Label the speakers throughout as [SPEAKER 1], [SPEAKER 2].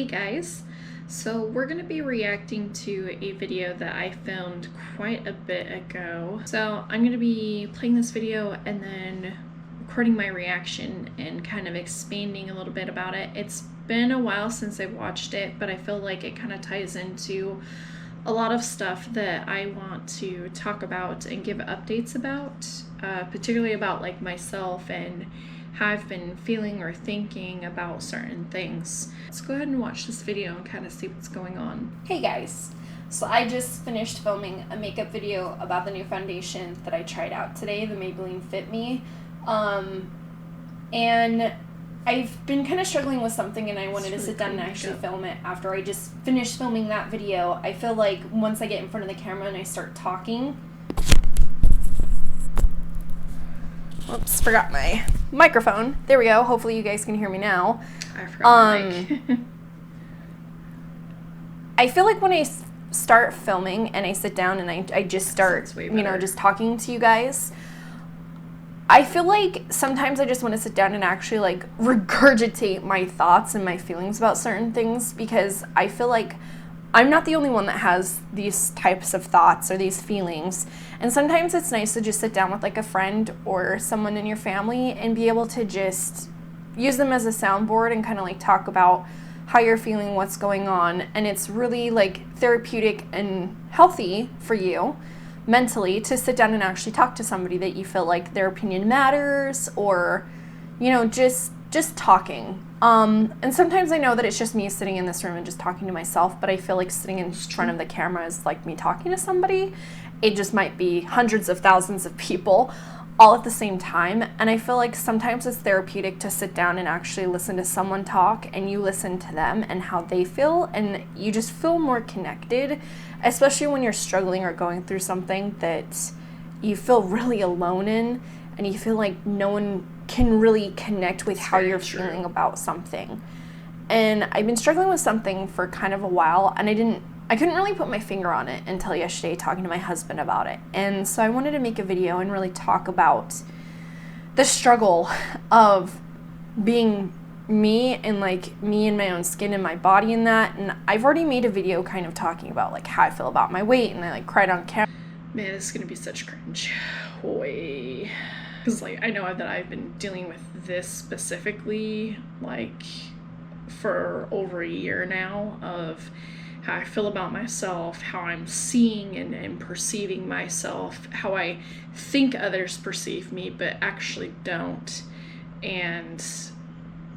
[SPEAKER 1] guys, so we're going to be reacting to a video that I filmed quite a bit ago. So I'm going to be playing this video and then recording my reaction and kind of expanding a little bit about it. It's been a while since I watched it, but I feel like it kind of ties into a lot of stuff that I want to talk about and give updates about, particularly about like myself and how I've been feeling or thinking about certain things. Let's go ahead and watch this video and kind of see what's going on.
[SPEAKER 2] Hey guys, so I just finished filming a makeup video about the new foundation that I tried out today, the Maybelline Fit Me. And I've been kind of struggling with something and I wanted to sit down and actually film it after I just finished filming that video. I feel like once I get in front of the camera and I start talking... Oops, forgot my microphone. There we go. Hopefully you guys can hear me now.
[SPEAKER 1] I forgot my mic.
[SPEAKER 2] I feel like when I start filming and I sit down and I just start, just talking to you guys, I feel like sometimes I just want to sit down and actually like regurgitate my thoughts and my feelings about certain things, because I feel like I'm not the only one that has these types of thoughts or these feelings. And sometimes it's nice to just sit down with like a friend or someone in your family and be able to just use them as a soundboard and kind of like talk about how you're feeling, what's going on. And it's really like therapeutic and healthy for you mentally to sit down and actually talk to somebody that you feel like their opinion matters, or, you know, just talking. And sometimes I know that it's just me sitting in this room and just talking to myself, but I feel like sitting in front of the camera is like me talking to somebody. It just might be hundreds of thousands of people all at the same time. And I feel like sometimes it's therapeutic to sit down and actually listen to someone talk, and you listen to them and how they feel, and you just feel more connected, especially when you're struggling or going through something that you feel really alone in, and you feel like no one can really connect with how you're feeling about something. And I've been struggling with something for kind of a while, and I couldn't really put my finger on it until yesterday talking to my husband about it. And so I wanted to make a video and really talk about the struggle of being me and like me in my own skin and my body in that. And I've already made a video kind of talking about like how I feel about my weight, and I like cried on camera.
[SPEAKER 1] Man, it's gonna be such cringe. Way. Because like I know that I've been dealing with this specifically like for over a year now, of how I feel about myself, how I'm seeing and perceiving myself, how I think others perceive me but actually don't. And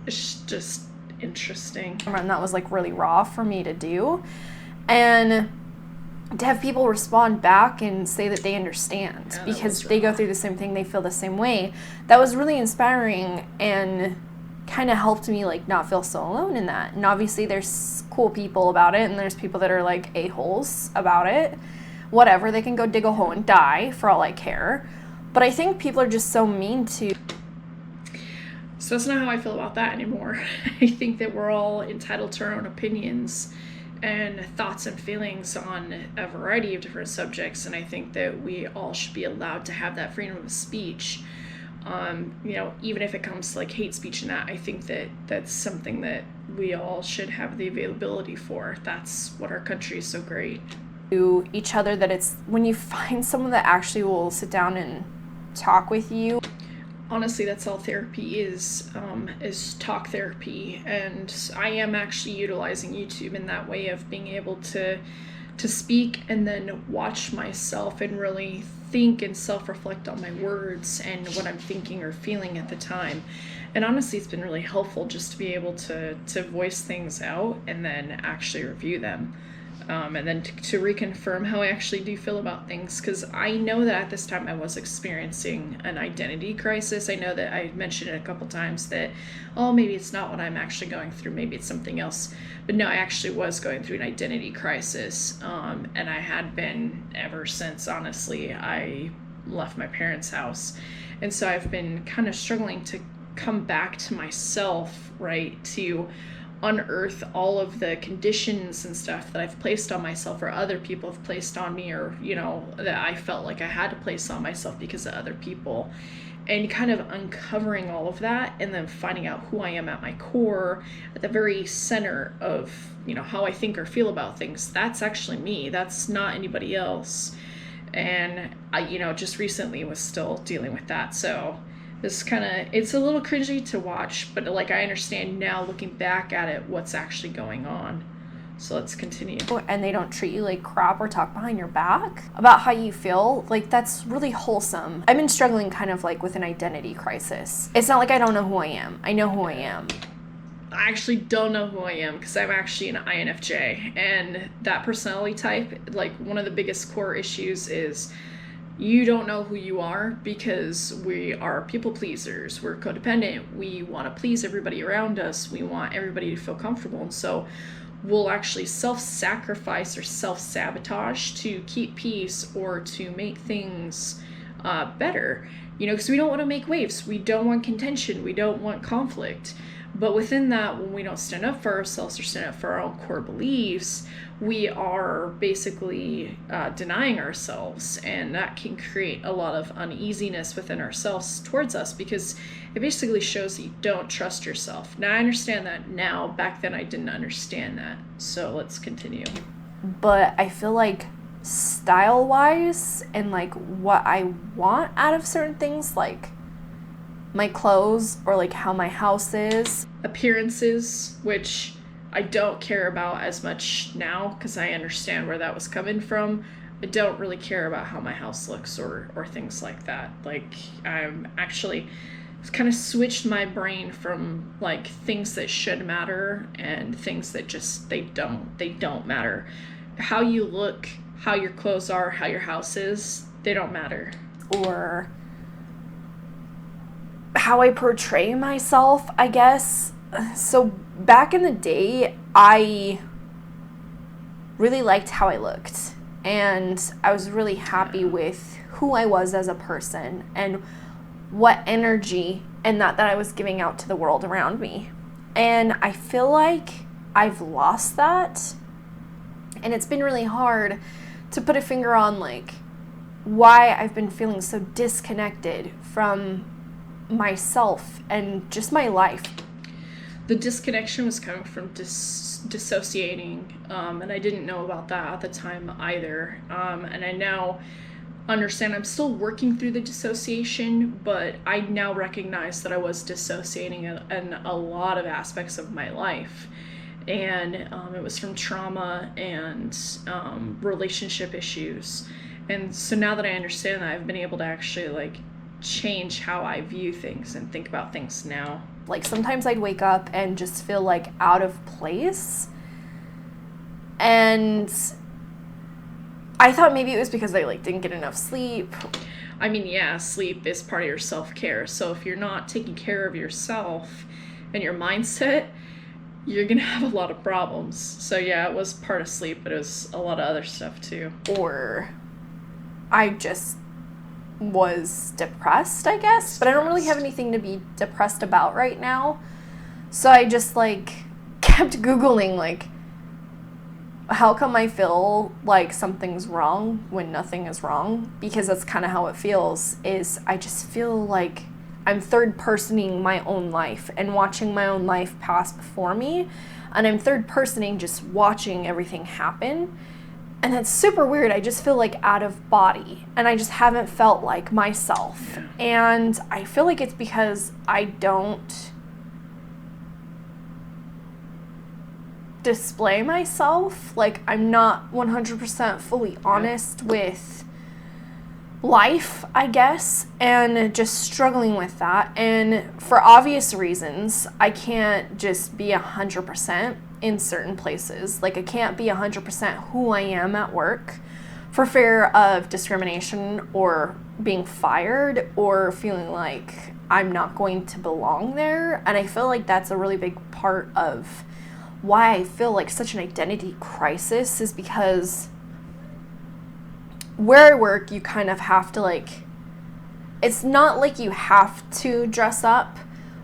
[SPEAKER 1] it's just interesting.
[SPEAKER 2] And that was like really raw for me to do. And to have people respond back and say that they understand, because they go through the same thing, they feel the same way, that was really inspiring and kind of helped me like not feel so alone in that. And obviously there's cool people about it, and there's people that are like a-holes about it. Whatever, they can go dig a hole and die for all I care. But I think people are just so mean to...
[SPEAKER 1] So that's not how I feel about that anymore. I think that we're all entitled to our own opinions and thoughts and feelings on a variety of different subjects, and I think that we all should be allowed to have that freedom of speech. Even if it comes to like hate speech and that, I think that that's something that we all should have the availability for. That's what our country is so great.
[SPEAKER 2] To each other, that it's when you find someone that actually will sit down and talk with you.
[SPEAKER 1] Honestly, that's all therapy is talk therapy, and I am actually utilizing YouTube in that way of being able to speak and then watch myself and really think and self-reflect on my words and what I'm thinking or feeling at the time. And honestly, it's been really helpful just to be able to voice things out and then actually review them. And then to reconfirm how I actually do feel about things, because I know that at this time I was experiencing an identity crisis. I know that I mentioned it a couple times that, oh, maybe it's not what I'm actually going through, maybe it's something else. But no, I actually was going through an identity crisis, and I had been ever since, honestly, I left my parents' house. And so I've been kind of struggling to come back to myself, right, to unearth all of the conditions and stuff that I've placed on myself, or other people have placed on me, or, you know, that I felt like I had to place on myself because of other people. And kind of uncovering all of that, and then finding out who I am at my core, at the very center of, you know, how I think or feel about things. That's actually me. That's not anybody else. And I, you know, just recently was still dealing with that. So this kind of, it's a little cringy to watch, but like I understand now, looking back at it, what's actually going on. So let's continue.
[SPEAKER 2] And they don't treat you like crap or talk behind your back about how you feel. Like, that's really wholesome. I've been struggling kind of like with an identity crisis. It's not like I don't know who I am. I know who I am.
[SPEAKER 1] I actually don't know who I am, because I'm actually an INFJ. And that personality type, like, one of the biggest core issues is you don't know who you are, because we are people pleasers. We're codependent. We want to please everybody around us. We want everybody to feel comfortable. And so we'll actually self-sacrifice or self-sabotage to keep peace or to make things better, you know, because we don't want to make waves. We don't want contention. We don't want conflict. But within that, when we don't stand up for ourselves or stand up for our own core beliefs, we are basically denying ourselves, and that can create a lot of uneasiness within ourselves towards us, because it basically shows that you don't trust yourself. Now, I understand that now. Back then, I didn't understand that. So let's continue.
[SPEAKER 2] But I feel like style-wise and like what I want out of certain things, like my clothes or like how my house is.
[SPEAKER 1] Appearances, which I don't care about as much now because I understand where that was coming from. I don't really care about how my house looks or things like that. Like, I'm actually kind of switched my brain from like things that should matter and things that just they don't matter. How you look, how your clothes are, how your house is, they don't matter.
[SPEAKER 2] Or how I portray myself, I guess. So back in the day, I really liked how I looked, and I was really happy with who I was as a person and what energy and that I was giving out to the world around me. And I feel like I've lost that, and it's been really hard to put a finger on like why I've been feeling so disconnected from myself and just my life.
[SPEAKER 1] The disconnection was coming from dissociating, and I didn't know about that at the time either. And I now understand I'm still working through the dissociation, but I now recognize that I was dissociating in a lot of aspects of my life. And it was from trauma and relationship issues. And so now that I understand that, I've been able to actually like change how I view things and think about things now.
[SPEAKER 2] Like, sometimes I'd wake up and just feel like out of place, and I thought maybe it was because I like didn't get enough sleep.
[SPEAKER 1] I mean, yeah, sleep is part of your self-care. So if you're not taking care of yourself and your mindset, you're gonna have a lot of problems. So yeah, it was part of sleep, but it was a lot of other stuff too.
[SPEAKER 2] Or I just was depressed, I guess, but I don't really have anything to be depressed about right now. So I just like kept Googling like, how come I feel like something's wrong when nothing is wrong? Because that's kind of how it feels, is I just feel like I'm third personing my own life and watching my own life pass before me, and I'm third personing just watching everything happen. And that's super weird. I just feel like out of body, and I just haven't felt like myself. Yeah. And I feel like it's because I don't display myself. Like, I'm not 100% fully honest with life, I guess, and just struggling with that. And for obvious reasons, I can't just be 100% in certain places. Like, I can't be 100% who I am at work for fear of discrimination or being fired or feeling like I'm not going to belong there. And I feel like that's a really big part of why I feel like such an identity crisis, is because where I work, you kind of have to like, it's not like you have to dress up,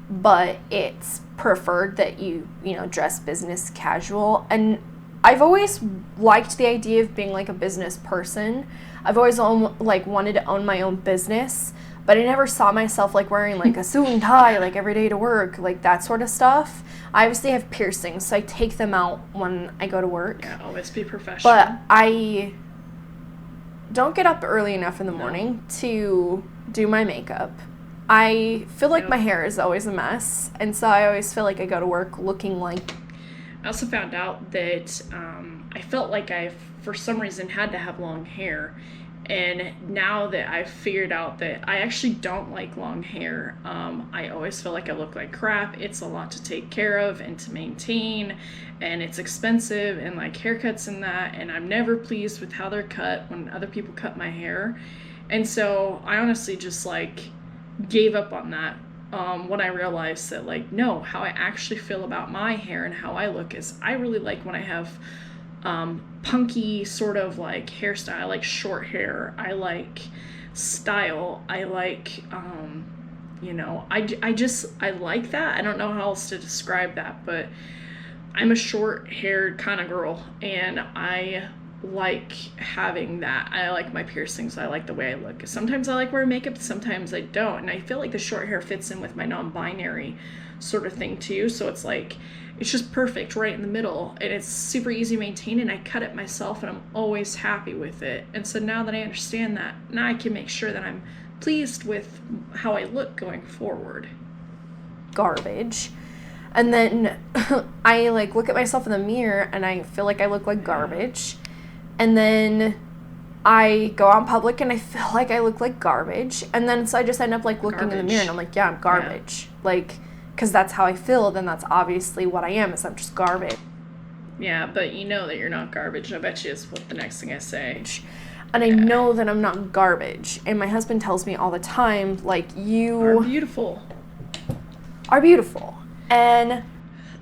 [SPEAKER 2] but it's preferred that you dress business casual. And I've always liked the idea of being like a business person. I've always wanted to own my own business, but I never saw myself like wearing like a suit and tie like every day to work, like that sort of stuff. I obviously have piercings, so I take them out when I go to work.
[SPEAKER 1] Yeah, always be professional.
[SPEAKER 2] But I don't get up early enough in the morning to do my makeup. I feel like my hair is always a mess, and so I always feel like I go to work looking like...
[SPEAKER 1] I also found out that I felt like I, for some reason, had to have long hair. And now that I've figured out that I actually don't like long hair, I always feel like I look like crap. It's a lot to take care of and to maintain, and it's expensive, and like haircuts and that, and I'm never pleased with how they're cut when other people cut my hair. And so I honestly just like gave up on that when I realized that like, no, how I actually feel about my hair and how I look is I really like when I have punky sort of like hairstyle. I like short hair. I like style. I like, I like that. I don't know how else to describe that, but I'm a short haired kind of girl, and I like having that. I like my piercings. I like the way I look. Sometimes I like wearing makeup, sometimes I don't. And I feel like the short hair fits in with my non-binary sort of thing too. So it's like, it's just perfect right in the middle, and it's super easy to maintain, and I cut it myself, and I'm always happy with it. And so now that I understand that, now I can make sure that I'm pleased with how I look going forward.
[SPEAKER 2] Garbage. And then I like look at myself in the mirror and I feel like I look like garbage. And then I go out in public and I feel like I look like garbage. And then so I just end up like looking in the mirror and I'm like, yeah, I'm garbage. Yeah. Like, because that's how I feel, then that's obviously what I am, is I'm just garbage.
[SPEAKER 1] Yeah, but you know that you're not garbage. I bet you is what the next thing I say.
[SPEAKER 2] And I know that I'm not garbage. And my husband tells me all the time, like, you
[SPEAKER 1] are beautiful.
[SPEAKER 2] Are beautiful. And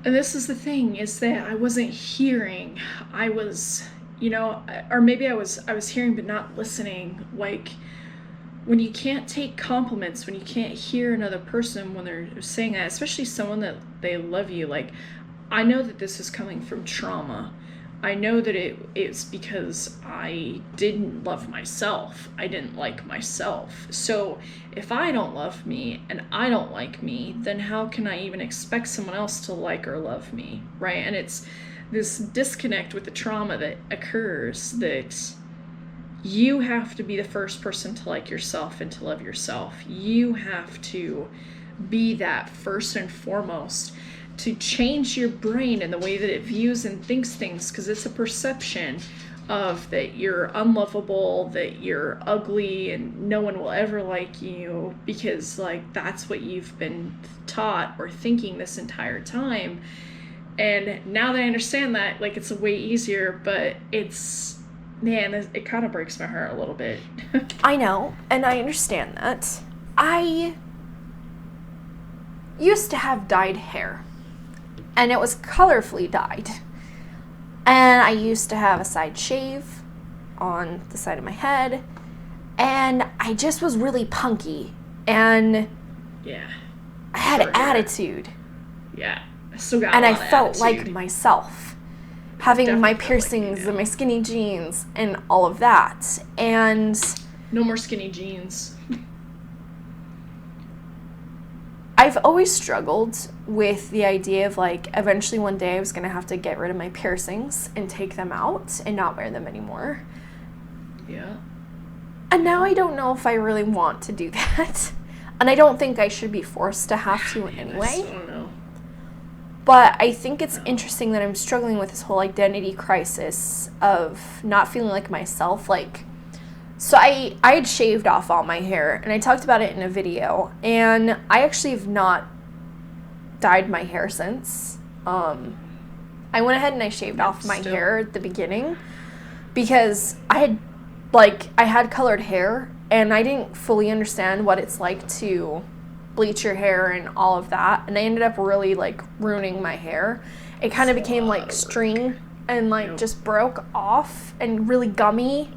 [SPEAKER 1] this is the thing, is that I wasn't hearing. I was, or maybe I was hearing but not listening. Like, when you can't take compliments, when you can't hear another person when they're saying that, especially someone that they love you, like, I know that this is coming from trauma. I know that it's because I didn't love myself. I didn't like myself. So if I don't love me and I don't like me, then how can I even expect someone else to like or love me, right? And it's this disconnect with the trauma that occurs, that you have to be the first person to like yourself and to love yourself. You have to be that first and foremost, to change your brain and the way that it views and thinks things, because it's a perception of that you're unlovable, that you're ugly, and no one will ever like you, because like that's what you've been taught or thinking this entire time. And now that I understand that, like, it's a way easier, but it's, man, it kind of breaks my heart a little bit.
[SPEAKER 2] I know, and I understand that. I used to have dyed hair, and it was colorfully dyed. And I used to have a side shave on the side of my head, and I just was really punky, and
[SPEAKER 1] yeah,
[SPEAKER 2] I had an attitude.
[SPEAKER 1] Yeah, I still got
[SPEAKER 2] and
[SPEAKER 1] a
[SPEAKER 2] I
[SPEAKER 1] lot of
[SPEAKER 2] felt
[SPEAKER 1] attitude.
[SPEAKER 2] Like myself, having my piercings and my skinny jeans and all of that. And
[SPEAKER 1] no more skinny jeans.
[SPEAKER 2] I've always struggled with the idea of, like, eventually one day I was going to have to get rid of my piercings and take them out and not wear them anymore.
[SPEAKER 1] Yeah.
[SPEAKER 2] And now I don't know if I really want to do that. And I don't think I should be forced to have to anyway.
[SPEAKER 1] I don't know.
[SPEAKER 2] But I think it's interesting that I'm struggling with this whole identity crisis of not feeling like myself. Like, so I had shaved off all my hair, and I talked about it in a video, and I actually have not dyed my hair since. I went ahead and I shaved off my hair at the beginning because I had colored hair, and I didn't fully understand what it's like to bleach your hair and all of that, and I ended up really, like, ruining my hair. It kind of became like string and, like, just broke off and really gummy.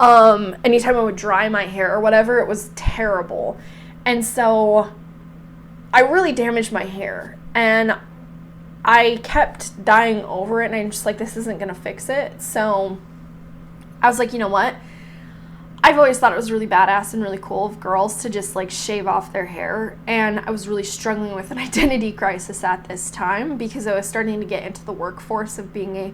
[SPEAKER 2] Anytime I would dry my hair or whatever, it was terrible. And so I really damaged my hair, and I kept dying over it, and I'm just like, this isn't gonna fix it. So I was like, you know what? I've always thought it was really badass and really cool of girls to just like shave off their hair, and I was really struggling with an identity crisis at this time because I was starting to get into the workforce of being a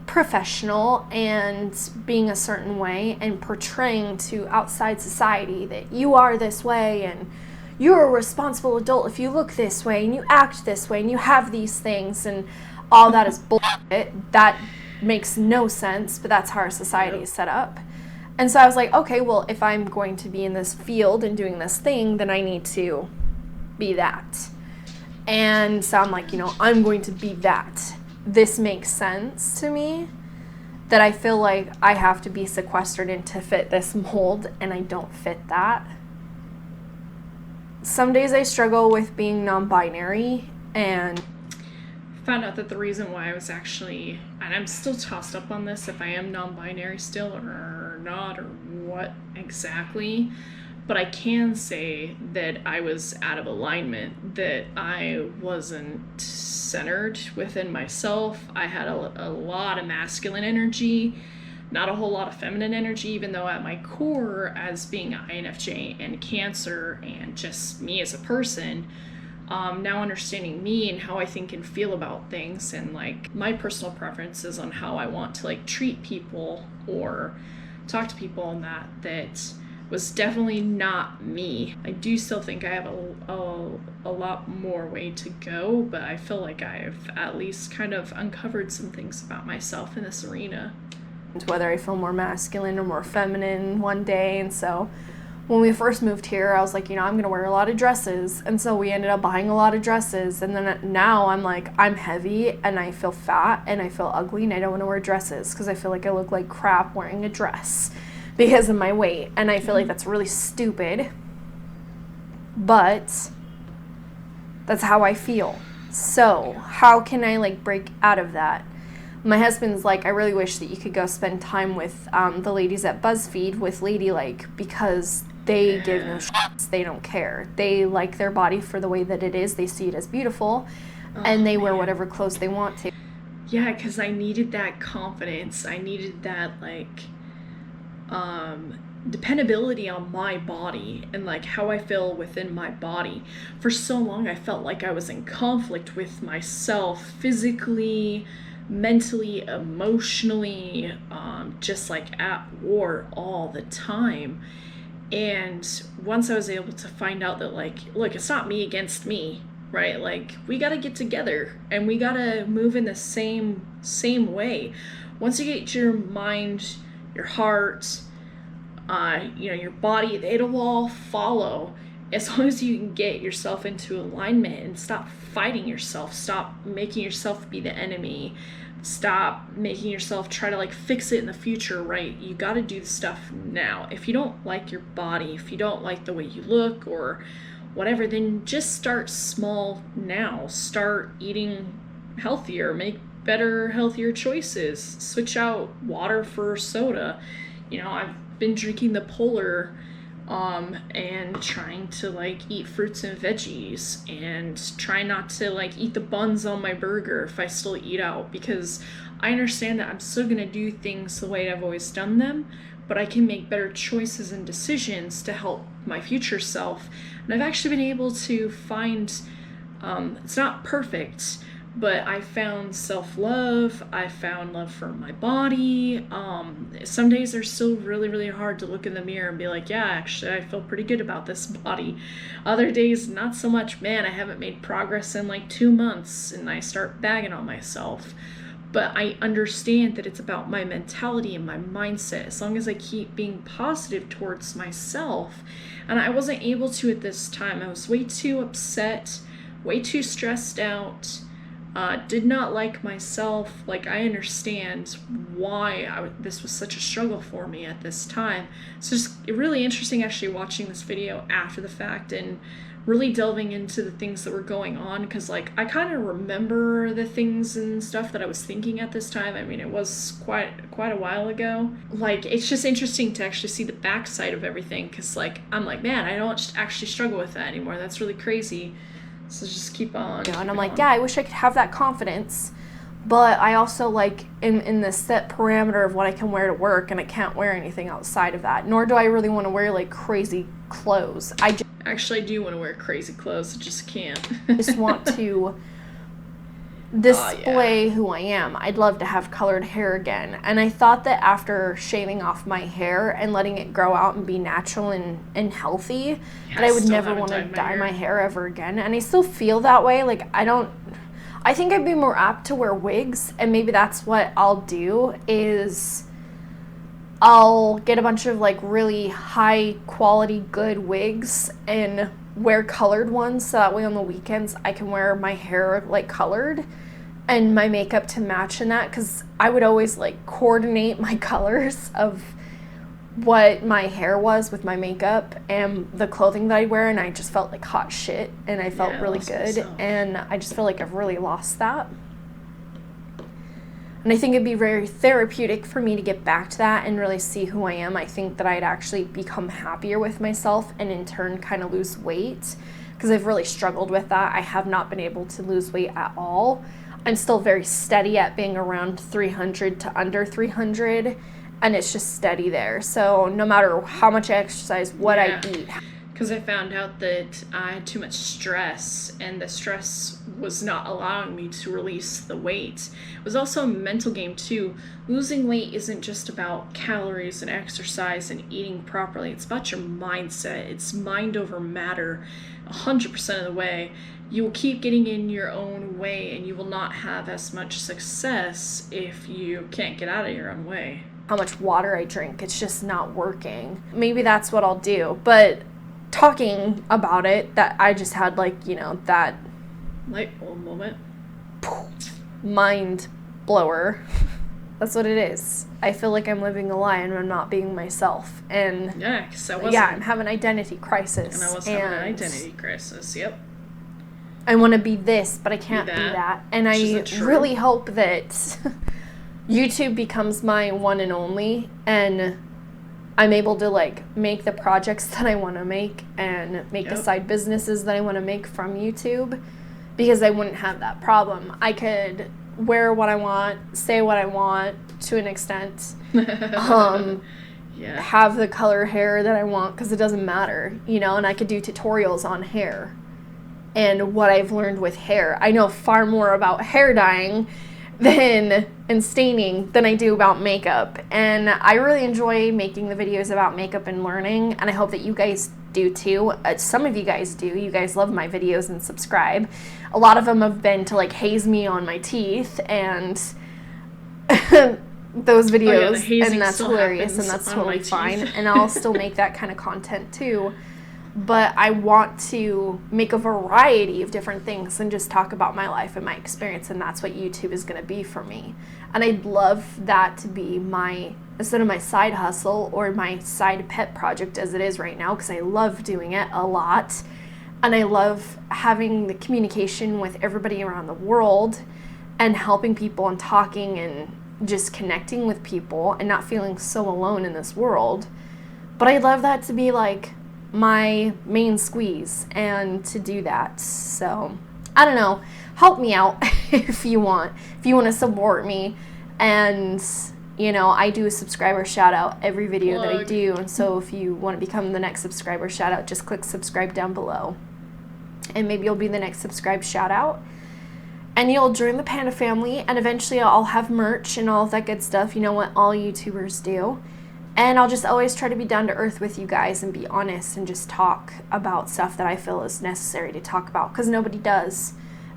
[SPEAKER 2] professional and being a certain way and portraying to outside society that you are this way and you're a responsible adult if you look this way and you act this way and you have these things, and all that is bullshit. That makes no sense, but that's how our society is set up. And so I was like, okay, well, if I'm going to be in this field and doing this thing, then I need to be that. And so I'm like, you know, I'm going to be that. This makes sense to me, that I feel like I have to be sequestered in to fit this mold, and I don't fit that. Some days I struggle with being non-binary, and
[SPEAKER 1] found out that the reason why I was actually, and I'm still tossed up on this, if I am non-binary still or not, or what exactly, but I can say that I was out of alignment, that I wasn't centered within myself. I had a lot of masculine energy, not a whole lot of feminine energy, even though at my core, as being INFJ and Cancer and just me as a person, now understanding me and how I think and feel about things, and like my personal preferences on how I want to like treat people or talk to people, and that was definitely not me. I do still think I have a lot more way to go, but I feel like I've at least kind of uncovered some things about myself in this arena.
[SPEAKER 2] Whether I feel more masculine or more feminine one day. And so when we first moved here, I was like, you know, I'm going to wear a lot of dresses. And so we ended up buying a lot of dresses. And then now I'm like, I'm heavy and I feel fat and I feel ugly and I don't want to wear dresses because I feel like I look like crap wearing a dress because of my weight. And I feel like that's really stupid. But that's how I feel. So how can I like break out of that? My husband's like, I really wish that you could go spend time with the ladies at BuzzFeed with Ladylike, because they give no shits. They don't care. They like their body for the way that it is. They see it as beautiful, and they wear whatever clothes they want to.
[SPEAKER 1] Yeah, because I needed that confidence. I needed that, like, dependability on my body and, like, how I feel within my body. For so long, I felt like I was in conflict with myself physically, mentally, emotionally, just like at war all the time. And once I was able to find out that, like, look, it's not me against me, right? Like, we got to get together and we got to move in the same way. Once you get your mind, your heart, your body, it'll all follow, as long as you can get yourself into alignment and stop fighting yourself, stop making yourself be the enemy, stop making yourself try to like fix it in the future, right? You got to do the stuff now. If you don't like your body, if you don't like the way you look or whatever, then just start small now. Start eating healthier, make better, healthier choices, switch out water for soda. I've been drinking the Polar and trying to like eat fruits and veggies and try not to like eat the buns on my burger if I still eat out, because I understand that I'm still gonna do things the way I've always done them, but I can make better choices and decisions to help my future self. And I've actually been able to find, it's not perfect, but I found self-love, I found love for my body. Some days they're still really, really hard to look in the mirror and be like, yeah, actually, I feel pretty good about this body. Other days, not so much. Man, I haven't made progress in like 2 months, and I start bagging on myself. But I understand that it's about my mentality and my mindset. As long as I keep being positive towards myself. And I wasn't able to at this time. I was way too upset, way too stressed out. Did not like myself. Like, I understand why this was such a struggle for me at this time. It's just really interesting actually watching this video after the fact and really delving into the things that were going on, because like I kind of remember the things and stuff that I was thinking at this time. I mean, it was quite a while ago. Like, it's just interesting to actually see the backside of everything, because like I'm like, man, I don't actually struggle with that anymore. That's really crazy. So just keep on.
[SPEAKER 2] And I'm like, yeah, I wish I could have that confidence, but I also like in this set parameter of what I can wear to work, and I can't wear anything outside of that. Nor do I really want to wear like crazy clothes.
[SPEAKER 1] Actually, I do want to wear crazy clothes. I just can't.
[SPEAKER 2] just want to display who I am. I'd love to have colored hair again. And I thought that after shaving off my hair and letting it grow out and be natural and healthy, that I would never want to dye my hair ever again. And I still feel that way. Like, I think I'd be more apt to wear wigs, and maybe that's what I'll do is I'll get a bunch of like really high quality good wigs and wear colored ones, so that way on the weekends I can wear my hair like colored and my makeup to match in that, because I would always like coordinate my colors of what my hair was with my makeup and the clothing that I wear, and I just felt like hot shit, and I felt really good, and I just feel like I've really lost that. And I think it'd be very therapeutic for me to get back to that and really see who I am. I think that I'd actually become happier with myself and in turn kind of lose weight, because I've really struggled with that. I have not been able to lose weight at all. I'm still very steady at being around 300 to under 300, and it's just steady there. So no matter how much I exercise, what I eat.
[SPEAKER 1] Because I found out that I had too much stress, and the stress was not allowing me to release the weight. It was also a mental game too. Losing weight isn't just about calories and exercise and eating properly. It's about your mindset. It's mind over matter 100% of the way. You will keep getting in your own way, and you will not have as much success if you can't get out of your own way.
[SPEAKER 2] How much water I drink, it's just not working. Maybe that's what I'll do. But talking about it, that I just had like, you know, that
[SPEAKER 1] light bulb moment,
[SPEAKER 2] mind blower. That's what it is. I feel like I'm living a lie and I'm not being myself. And
[SPEAKER 1] yeah, because I wasn't.
[SPEAKER 2] Yeah, I'm having an identity crisis.
[SPEAKER 1] And I was having an identity crisis. Yep.
[SPEAKER 2] I want to be this, but I can't be that. And I really hope that YouTube becomes my one and only, and I'm able to like make the projects that I want to make and make the side businesses that I want to make from YouTube, because I wouldn't have that problem. I could wear what I want, say what I want to an extent, have the color hair that I want, because it doesn't matter, you know, and I could do tutorials on hair and what I've learned with hair. I know far more about hair dyeing and staining than I do about makeup, and I really enjoy making the videos about makeup and learning, and I hope that you guys do too. Some of you guys do. You guys love my videos and subscribe. A lot of them have been to like haze me on my teeth and those videos, and that's hilarious, and that's totally fine, and I'll still make that kind of content too. But I want to make a variety of different things and just talk about my life and my experience, and that's what YouTube is going to be for me. And I'd love that to be my, instead of my side hustle or my side pet project as it is right now, because I love doing it a lot, and I love having the communication with everybody around the world and helping people and talking and just connecting with people and not feeling so alone in this world. But I'd love that to be like my main squeeze, and to do that. So I don't know, help me out if you want to support me. And you know, I do a subscriber shout out every video that I do, and so if you want to become the next subscriber shout out, just click subscribe down below, and maybe you'll be the next subscribe shout out, and you'll join the Panda family, and eventually I'll have merch and all of that good stuff, you know what all YouTubers do. And I'll just always try to be down to earth with you guys and be honest and just talk about stuff that I feel is necessary to talk about, because nobody does.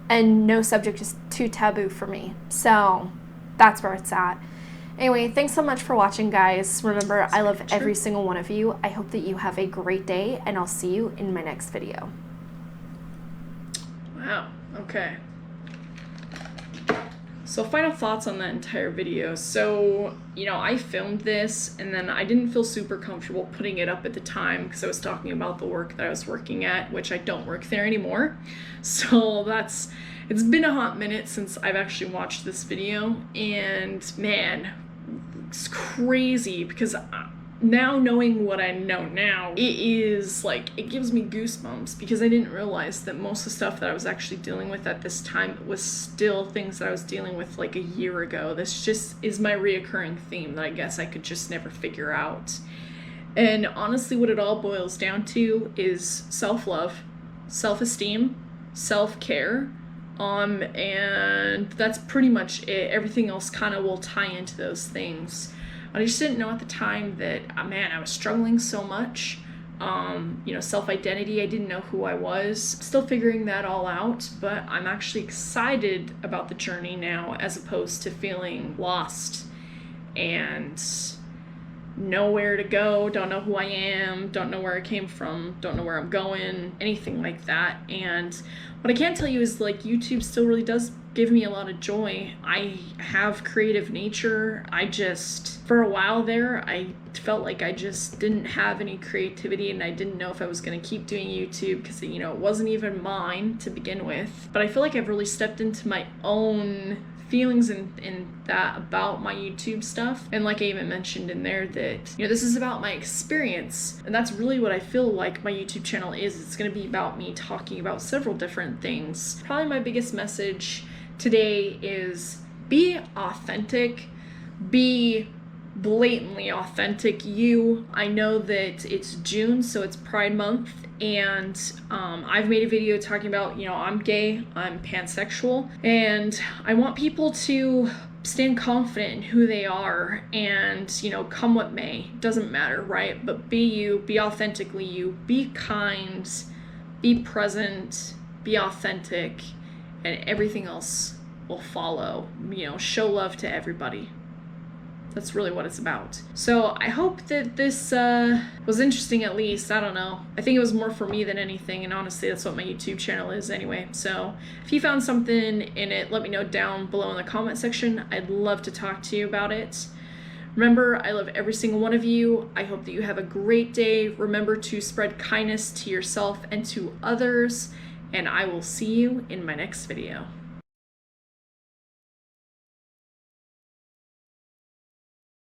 [SPEAKER 2] And no subject is too taboo for me. So that's where it's at. Anyway, thanks so much for watching, guys. Remember, I love every single one of you. I hope that you have a great day, and I'll see you in my next video.
[SPEAKER 1] Wow, okay. So final thoughts on that entire video. So, you know, I filmed this, and then I didn't feel super comfortable putting it up at the time because I was talking about the work that I was working at, which I don't work there anymore. So it's been a hot minute since I've actually watched this video, and man, it's crazy because now knowing what I know now, it is like, it gives me goosebumps because I didn't realize that most of the stuff that I was actually dealing with at this time was still things that I was dealing with like a year ago. This just is my reoccurring theme that I guess I could just never figure out. And honestly, what it all boils down to is self-love, self-esteem, self-care, and that's pretty much it. Everything else kind of will tie into those things. I just didn't know at the time that, man, I was struggling so much. Self-identity, I didn't know who I was. Still figuring that all out, but I'm actually excited about the journey now as opposed to feeling lost and nowhere to go, don't know who I am, don't know where I came from, don't know where I'm going, anything like that. And what I can tell you is like YouTube still really does give me a lot of joy. I have creative nature. For a while there, I felt like I just didn't have any creativity and I didn't know if I was going to keep doing YouTube because, it wasn't even mine to begin with. But I feel like I've really stepped into my own feelings in that about my YouTube stuff. And like I even mentioned in there that, this is about my experience. And that's really what I feel like my YouTube channel is. It's going to be about me talking about several different things. Probably my biggest message today is be authentic, be blatantly authentic you. I know that it's June, so it's Pride Month, and I've made a video talking about, I'm gay, I'm pansexual, and I want people to stand confident in who they are and, come what may, doesn't matter, right? But be you, be authentically you, be kind, be present, be authentic, and everything else will follow. Show love to everybody. That's really what it's about. So I hope that this was interesting at least. I don't know. I think it was more for me than anything, and honestly, that's what my YouTube channel is anyway. So if you found something in it, let me know down below in the comment section. I'd love to talk to you about it. Remember, I love every single one of you. I hope that you have a great day. Remember to spread kindness to yourself and to others, and I will see you in my next video.